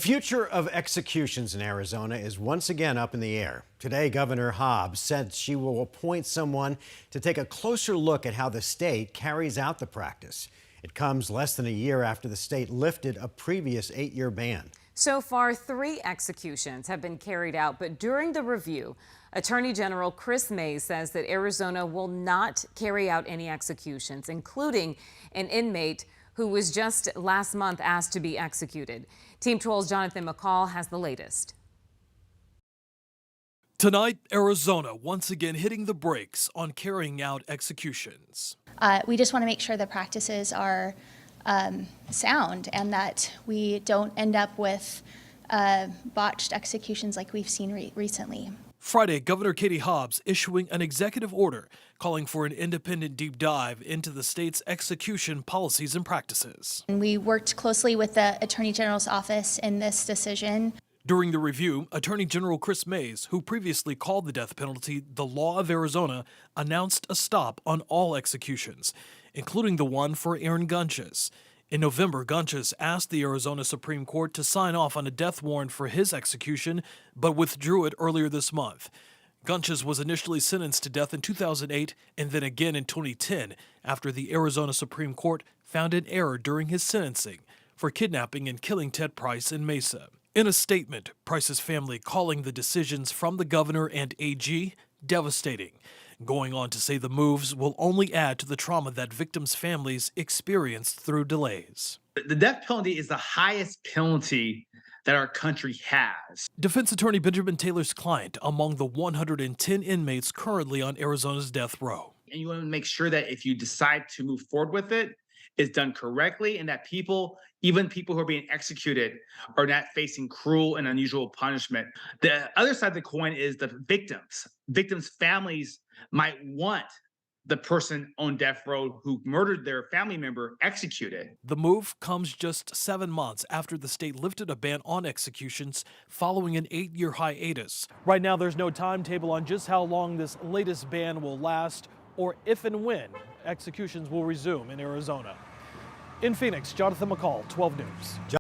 The future of executions in Arizona is once again up in the air. Today, Governor Hobbs said she will appoint someone to take a closer look at how the state carries out the practice. It comes less than a year after the state lifted a previous 8-year ban. So far, 3 executions have been carried out, but during the review, Attorney General Chris Mays says that Arizona will not carry out any executions, including an inmate who was just last month asked to be executed. Team 12's Jonathan McCall has the latest. Tonight, Arizona once again hitting the brakes on carrying out executions. We just want to make sure the practices are sound and that we don't end up with botched executions like we've seen recently. Friday, Governor Katie Hobbs issuing an executive order calling for an independent deep dive into the state's execution policies and practices. And we worked closely with the Attorney General's office in this decision. During the review, Attorney General Chris Mays, who previously called the death penalty the law of Arizona, announced a stop on all executions, including the one for Aaron Gunches. In November, Gunches asked the Arizona Supreme Court to sign off on a death warrant for his execution, but withdrew it earlier this month. Gunches was initially sentenced to death in 2008 and then again in 2010 after the Arizona Supreme Court found an error during his sentencing for kidnapping and killing Ted Price in Mesa. In a statement, Price's family calling the decisions from the governor and AG devastating, going on to say the moves will only add to the trauma that victims' families experienced through delays. The death penalty is the highest penalty that our country has. Defense attorney Benjamin Taylor's client among the 110 inmates currently on Arizona's death row. And you want to make sure that if you decide to move forward with it, it's done correctly and that people, even people who are being executed, are not facing cruel and unusual punishment. The other side of the coin is the victims. Victims' families might want the person on death row who murdered their family member executed. The move comes just 7 months after the state lifted a ban on executions following an 8-year hiatus. Right now, there's no timetable on just how long this latest ban will last or if and when executions will resume in Arizona. In Phoenix, Jonathan McCall, 12 News.